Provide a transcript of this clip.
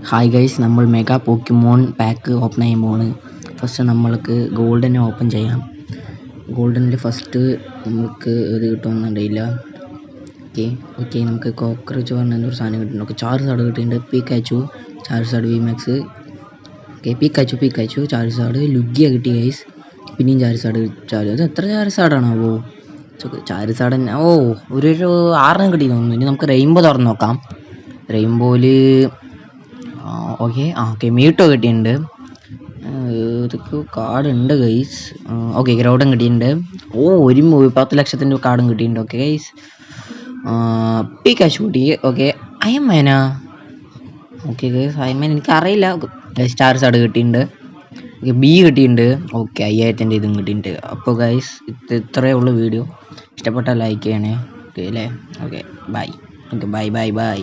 Hi guys, നമ്മൾ mega പോക്കിമോൺ pack open ചെയ്യാൻ പോവാണ്. ഫസ്റ്റ് നമ്മൾക്ക് ഗോൾഡനെ ഓപ്പൺ ചെയ്യാം. ഗോൾഡനിൽ ഫസ്റ്റ് നമുക്ക് ഇത് കിട്ടുമെന്നുണ്ടെങ്കില്ല. ഓക്കെ നമുക്ക് കോക്രോച്ച് പറഞ്ഞ ഒരു സാധനം കിട്ടുന്നുണ്ട്. ഓക്കെ, ചാർസാഡ് കിട്ടിയിട്ടുണ്ട്. പീക്കാച്ചു, ചാർസാഡ് വിമാക്സ്. ഓക്കെ, പീക്കാച്ചു ചാർസാഡ് ലുഗിയ കിട്ടി ഗൈസ്. പിന്നെയും ചാർസാഡ്. അത് എത്ര ചാർസാഡാണാവോ? ചാർസാഡ് തന്നെ. ഒരു 6 കിട്ടി തോന്നുന്നു. ഇനി നമുക്ക് റെയിൻബോ തുറന്ന് നോക്കാം. റെയിൻബോയിൽ ഓക്കെ മ്യൂട്ടോ കിട്ടിയിട്ടുണ്ട്. ഇതൊക്കെ കാർഡുണ്ട് ഗൈസ്. ഓക്കെ, ഗ്രൗഡൻ കിട്ടിയിട്ടുണ്ട്. ഒരു 10 ലക്ഷത്തിൻ്റെ കാർഡും കിട്ടിയിട്ടുണ്ട്. ഓക്കെ ഗൈസ്, പീക്കാച്ചു കിട്ടി. ഓക്കെ, അയമ്മേനാ. ഓക്കെ ഗൈസ്, അയമ്മേൻ എനിക്കറിയില്ല. ചാർസാഡ് കിട്ടിയിട്ടുണ്ട്. ഓക്കെ, ബി കിട്ടിയിട്ടുണ്ട്. ഓക്കെ, 5000 ഇതും കിട്ടിയിട്ടുണ്ട്. അപ്പോൾ ഗൈസ്, ഇത്രയേ ഉള്ളൂ വീഡിയോ. ഇഷ്ടപ്പെട്ടാൽ ലൈക്ക് ചെയ്യണേ. ഓക്കെ അല്ലേ? Okay bye. Okay bye.